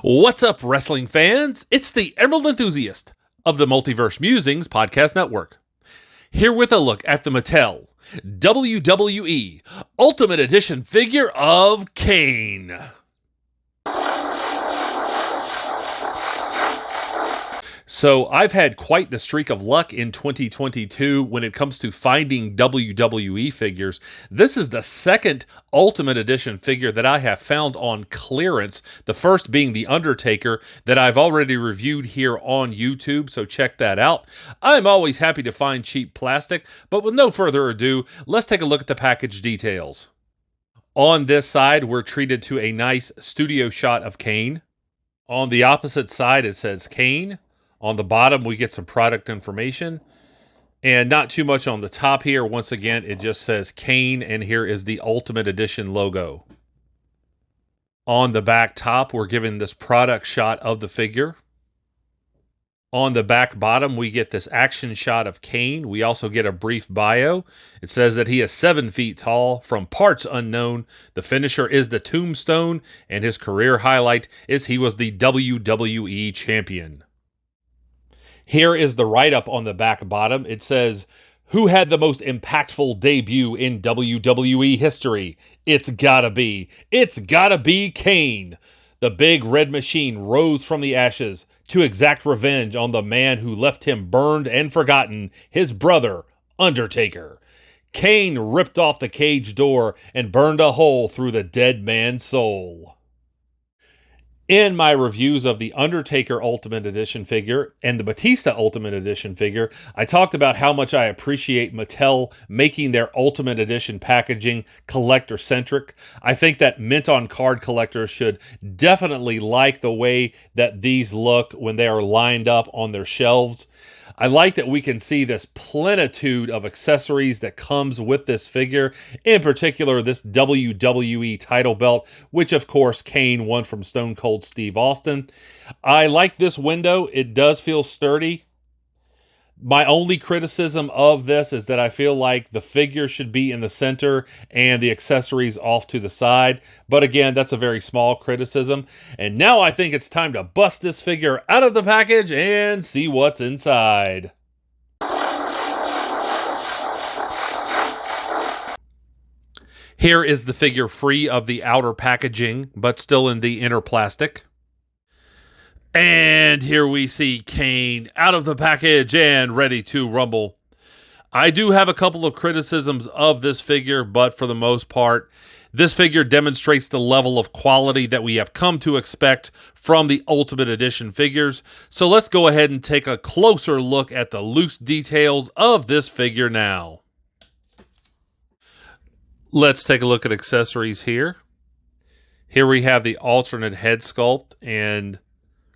What's up, wrestling fans? It's the Emerald Enthusiast of the Multiverse Musings Podcast Network. Here with a look at the Mattel WWE Ultimate Edition figure of Kane. So I've had quite the streak of luck in 2022 when it comes to finding WWE figures. This is the second Ultimate Edition figure that I have found on clearance. The first being The Undertaker that I've already reviewed here on YouTube, so check that out. I'm always happy to find cheap plastic, but with no further ado, let's take a look at the package details. On this side, we're treated to a nice studio shot of Kane. On the opposite side, it says Kane. On the bottom, we get some product information, and not too much on the top here. Once again, it just says Kane, and here is the Ultimate Edition logo. On the back top, we're given this product shot of the figure. On the back bottom, we get this action shot of Kane. We also get a brief bio. It says that he is 7 feet tall, from parts unknown. The finisher is the tombstone, and his career highlight is he was the WWE champion. Here is the write-up on the back bottom. It says, "Who had the most impactful debut in WWE history? It's gotta be Kane. The big red machine rose from the ashes to exact revenge on the man who left him burned and forgotten, his brother, Undertaker. Kane ripped off the cage door and burned a hole through the dead man's soul." In my reviews of the Undertaker Ultimate Edition figure and the Batista Ultimate Edition figure, I talked about how much I appreciate Mattel making their Ultimate Edition packaging collector-centric. I think that mint-on-card collectors should definitely like the way that these look when they are lined up on their shelves. I like that we can see this plenitude of accessories that comes with this figure, in particular this WWE title belt, which of course Kane won from Stone Cold Steve Austin. I like this window. It does feel sturdy. My only criticism of this is that I feel like the figure should be in the center and the accessories off to the side. But again, that's a very small criticism. And now I think it's time to bust this figure out of the package and see what's inside. Here is the figure free of the outer packaging, but still in the inner plastic. And here we see Kane out of the package and ready to rumble. I do have a couple of criticisms of this figure, but for the most part, this figure demonstrates the level of quality that we have come to expect from the Ultimate Edition figures. So let's go ahead and take a closer look at the loose details of this figure now. Let's take a look at accessories here. Here we have the alternate head sculpt, and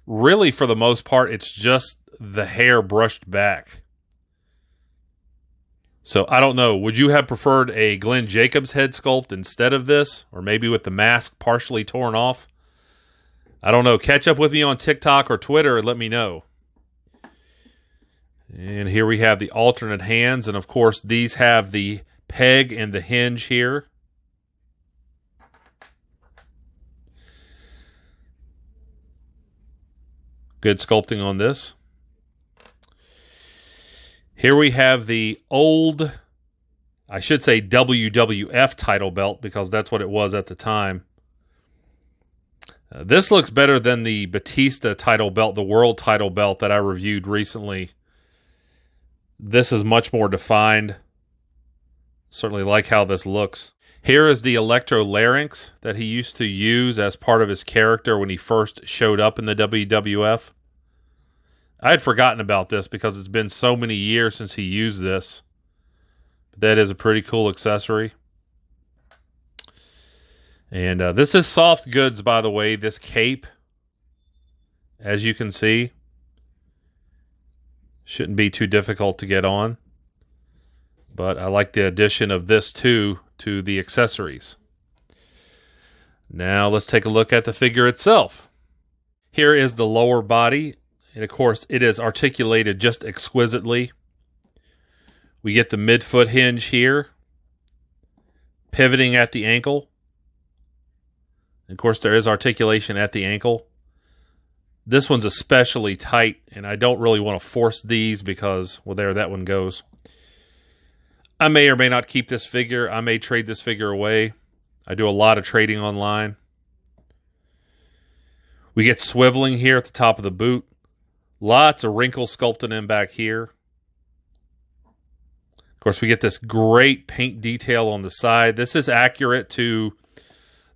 really, for the most part, it's just the hair brushed back. So, I don't know. Would you have preferred a Glenn Jacobs head sculpt instead of this? Or maybe with the mask partially torn off? I don't know. Catch up with me on TikTok or Twitter and let me know. And here we have the alternate hands. And, of course, these have the peg and the hinge here. Good sculpting on this. Here we have the old, I should say WWF title belt, because that's what it was at the time. This looks better than the Batista title belt, the world title belt that I reviewed recently. This is much more defined. Certainly like how this looks. Here is the electro-larynx that he used to use as part of his character when he first showed up in the WWF. I had forgotten about this because it's been so many years since he used this. But that is a pretty cool accessory. And this is soft goods, by the way, this cape. As you can see. Shouldn't be too difficult to get on. But I like the addition of this too to the accessories. Now let's take a look at the figure itself. Here is the lower body, and of course it is articulated just exquisitely. We get the midfoot hinge here, pivoting at the ankle. Of course there is articulation at the ankle. This one's especially tight, and I don't really want to force these because, well, there, that one goes. I may or may not keep this figure. I may trade this figure away. I do a lot of trading online. We get swiveling here at the top of the boot. Lots of wrinkles sculpted in back here. Of course, we get this great paint detail on the side. This is accurate to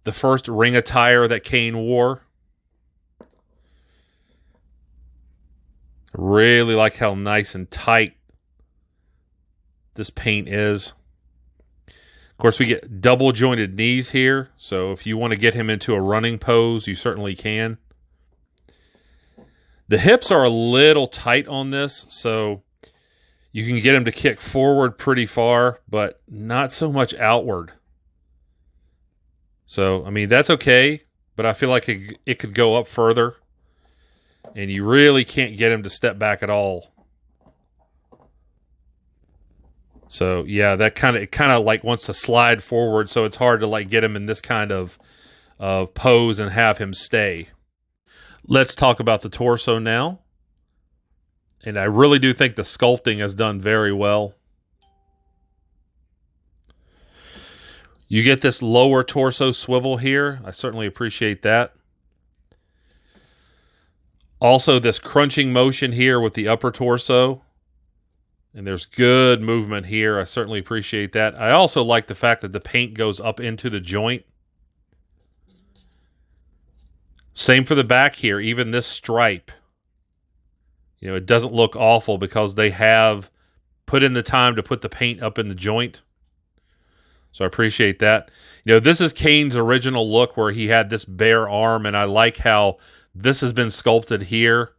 the first ring attire that Kane wore. I really like how nice and tight this paint is. Of course, we get double jointed knees here. So if you want to get him into a running pose, you certainly can. The hips are a little tight on this, so you can get him to kick forward pretty far, but not so much outward. So, I mean, that's okay, but I feel like it could go up further, and you really can't get him to step back at all. So, yeah, it kind of like wants to slide forward, so it's hard to like get him in this kind of pose and have him stay. Let's talk about the torso now. And I really do think the sculpting is done very well. You get this lower torso swivel here. I certainly appreciate that. Also, this crunching motion here with the upper torso. And there's good movement here. I certainly appreciate that. I also like the fact that the paint goes up into the joint. Same for the back here, even this stripe. You know, it doesn't look awful because they have put in the time to put the paint up in the joint. So I appreciate that. You know, this is Kane's original look where he had this bare arm, and I like how this has been sculpted here.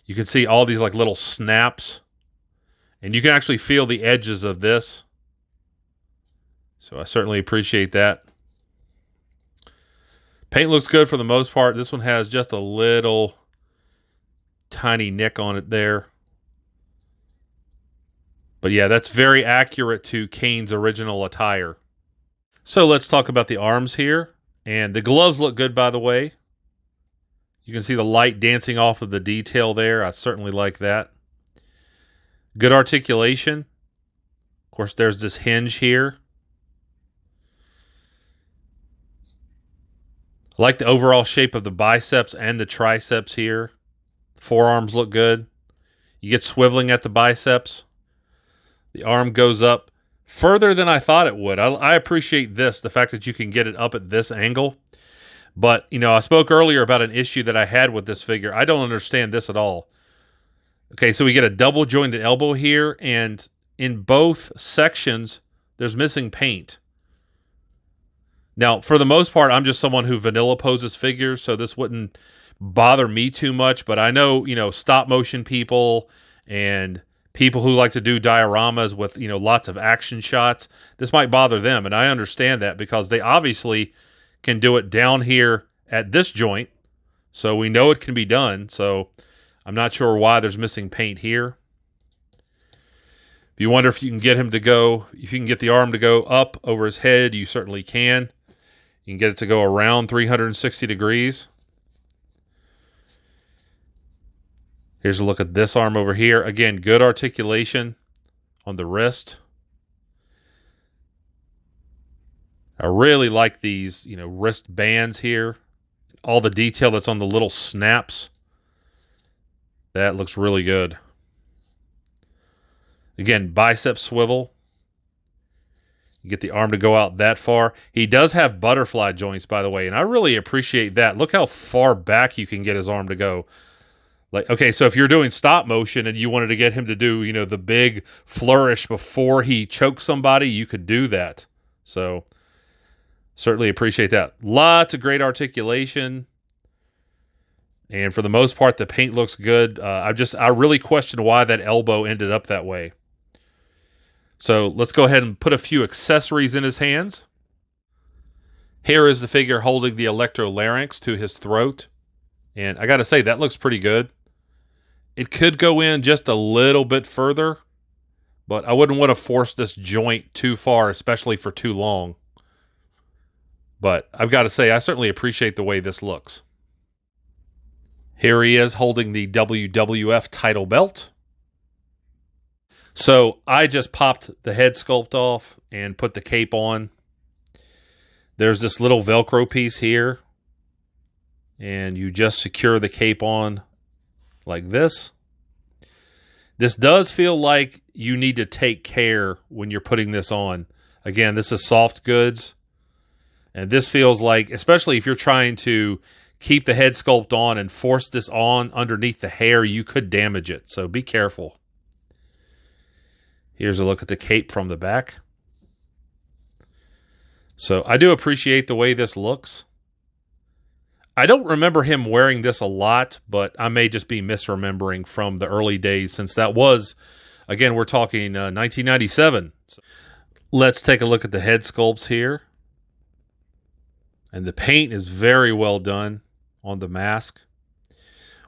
You can see all these like little snaps, and you can actually feel the edges of this. So I certainly appreciate that. Paint looks good for the most part. This one has just a little tiny nick on it there. But yeah, that's very accurate to Kane's original attire. So let's talk about the arms here. And the gloves look good, by the way. You can see the light dancing off of the detail there. I certainly like that. Good articulation. Of course, there's this hinge here. I like the overall shape of the biceps and the triceps here. Forearms look good. You get swiveling at the biceps. The arm goes up further than I thought it would. I appreciate this, the fact that you can get it up at this angle. But, you know, I spoke earlier about an issue that I had with this figure. I don't understand this at all. Okay, so we get a double jointed elbow here, and in both sections, there's missing paint. Now, for the most part, I'm just someone who vanilla poses figures, so this wouldn't bother me too much. But I know, you know, stop motion people and people who like to do dioramas with, you know, lots of action shots, this might bother them. And I understand that because they obviously can do it down here at this joint. So we know it can be done. So I'm not sure why there's missing paint here. If you wonder if you can get him to go, if you can get the arm to go up over his head, you certainly can. You can get it to go around 360 degrees. Here's a look at this arm over here. Again, good articulation on the wrist. I really like these, you know, wrist bands here. All the detail that's on the little snaps. That looks really good. Again, bicep swivel. You get the arm to go out that far. He does have butterfly joints, by the way, and I really appreciate that. Look how far back you can get his arm to go. Like, okay, so if you're doing stop motion and you wanted to get him to do, you know, the big flourish before he chokes somebody, you could do that. So certainly appreciate that. Lots of great articulation. And for the most part, the paint looks good. I really question why that elbow ended up that way. So let's go ahead and put a few accessories in his hands. Here is the figure holding the electrolarynx to his throat. And I got to say, that looks pretty good. It could go in just a little bit further, but I wouldn't want to force this joint too far, especially for too long. But I've got to say, I certainly appreciate the way this looks. Here he is holding the WWF title belt. So I just popped the head sculpt off and put the cape on. There's this little Velcro piece here. And you just secure the cape on like this. This does feel like you need to take care when you're putting this on. Again, this is soft goods. And this feels like, especially if you're trying to keep the head sculpt on and force this on underneath the hair, you could damage it. So be careful. Here's a look at the cape from the back. So I do appreciate the way this looks. I don't remember him wearing this a lot, but I may just be misremembering from the early days, since that was, again, we're talking 1997. So let's take a look at the head sculpts here. And the paint is very well done on the mask.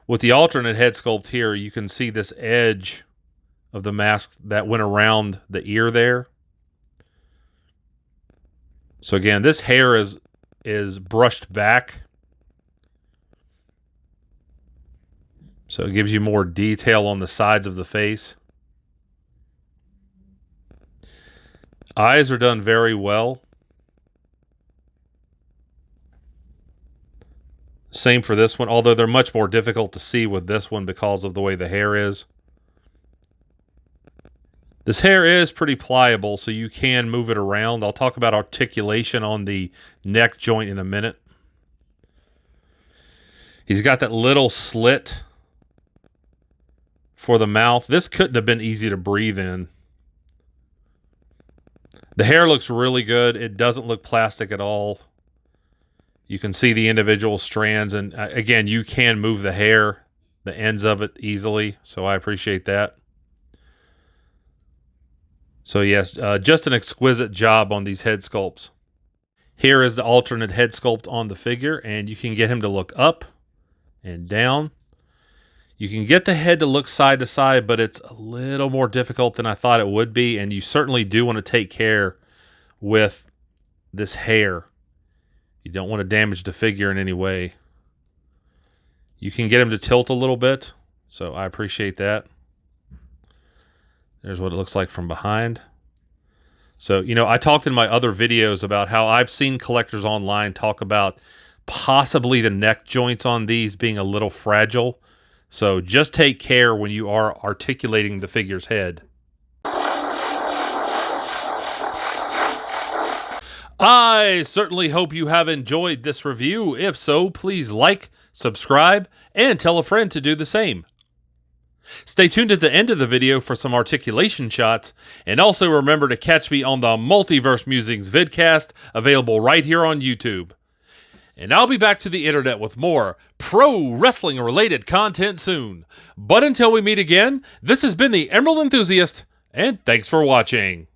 With the alternate head sculpt here, you can see this edge of the mask that went around the ear there. So again, this hair is brushed back. So it gives you more detail on the sides of the face. Eyes are done very well. Same for this one, although they're much more difficult to see with this one because of the way the hair is. This hair is pretty pliable, so you can move it around. I'll talk about articulation on the neck joint in a minute. He's got that little slit for the mouth. This couldn't have been easy to breathe in. The hair looks really good. It doesn't look plastic at all. You can see the individual strands, and again, you can move the hair, the ends of it easily, so I appreciate that. So yes, just an exquisite job on these head sculpts. Here is the alternate head sculpt on the figure, and you can get him to look up and down. You can get the head to look side to side, but it's a little more difficult than I thought it would be, and you certainly do want to take care with this hair. You don't want to damage the figure in any way. You can get him to tilt a little bit, so I appreciate that. There's what it looks like from behind. So, you know, I talked in my other videos about how I've seen collectors online talk about possibly the neck joints on these being a little fragile. So just take care when you are articulating the figure's head. I certainly hope you have enjoyed this review. If so, please like, subscribe, and tell a friend to do the same. Stay tuned at the end of the video for some articulation shots, and also remember to catch me on the Multiverse Musings vidcast, available right here on YouTube. And I'll be back to the internet with more pro wrestling related content soon. But until we meet again, this has been the Emerald Enthusiast, and thanks for watching.